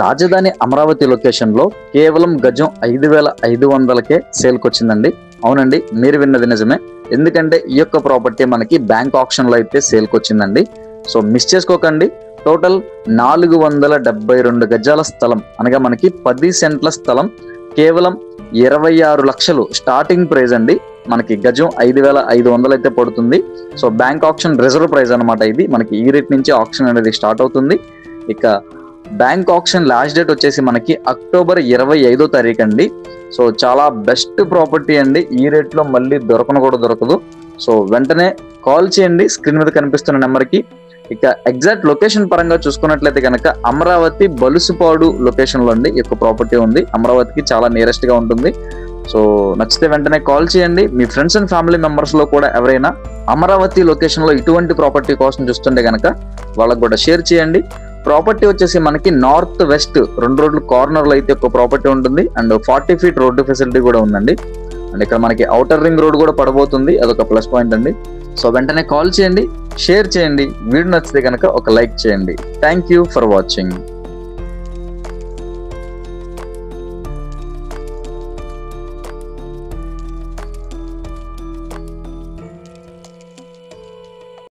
రాజధాని అమరావతి లొకేషన్ లో కేవలం గజం 5,500కే సేల్కి వచ్చిందండి. అవునండి, మీరు విన్నది నిజమే. ఎందుకంటే ఈ యొక్క ప్రాపర్టీ మనకి బ్యాంక్ ఆప్షన్ లో అయితే సేల్కి వచ్చిందండి. సో మిస్ చేసుకోకండి. టోటల్ 472 గజాల స్థలం, అనగా మనకి 10 సెంట్ల స్థలం, కేవలం 26 లక్షలు స్టార్టింగ్ ప్రైస్ అండి. మనకి గజం 5,500 అయితే పడుతుంది. So bank option reserve price అనమాట. ఇది మనకి ఈ రేట్ నుంచి ఆప్షన్ అనేది స్టార్ట్ అవుతుంది. ఇక బ్యాంక్ ఆప్షన్ లాస్ట్ డేట్ వచ్చేసి మనకి అక్టోబర్ 25వ తారీఖు అండి. సో చాలా బెస్ట్ ప్రాపర్టీ అండి. ఈ రేట్ లో మళ్ళీ కూడా దొరకదు. సో వెంటనే కాల్ చేయండి స్క్రీన్ మీద కనిపిస్తున్న నెంబర్కి. ఇక ఎగ్జాక్ట్ లొకేషన్ పరంగా చూసుకున్నట్లయితే కనుక అమరావతి బలుసుపాడు లొకేషన్ లో అండి ఈ యొక్క ప్రాపర్టీ ఉంది. అమరావతికి చాలా నియరెస్ట్ గా ఉంటుంది. సో నచ్చితే వెంటనే కాల్ చేయండి. మీ ఫ్రెండ్స్ అండ్ ఫ్యామిలీ మెంబర్స్ లో కూడా ఎవరైనా అమరావతి లొకేషన్ లో ఇటువంటి ప్రాపర్టీ కోసం చూస్తుంటే కనుక వాళ్ళకు కూడా షేర్ చేయండి. ప్రాపర్టీ వచ్చేసి మనకి నార్త్ వెస్ట్ 2 రోడ్లు కార్నర్ లో అయితే ఒక ప్రాపర్టీ ఉంటుంది. అండ్ 40 ఫీట్ రోడ్డు ఫెసిలిటీ కూడా ఉందండి. అండ్ ఇక్కడ మనకి ఔటర్ రింగ్ రోడ్ కూడా పడబోతుంది. అదొక ప్లస్ పాయింట్ అండి. సో వెంటనే కాల్ చేయండి, షేర్ చేయండి. వీడియో నచ్చితే కనుక ఒక లైక్ చేయండి. Thank you for watching.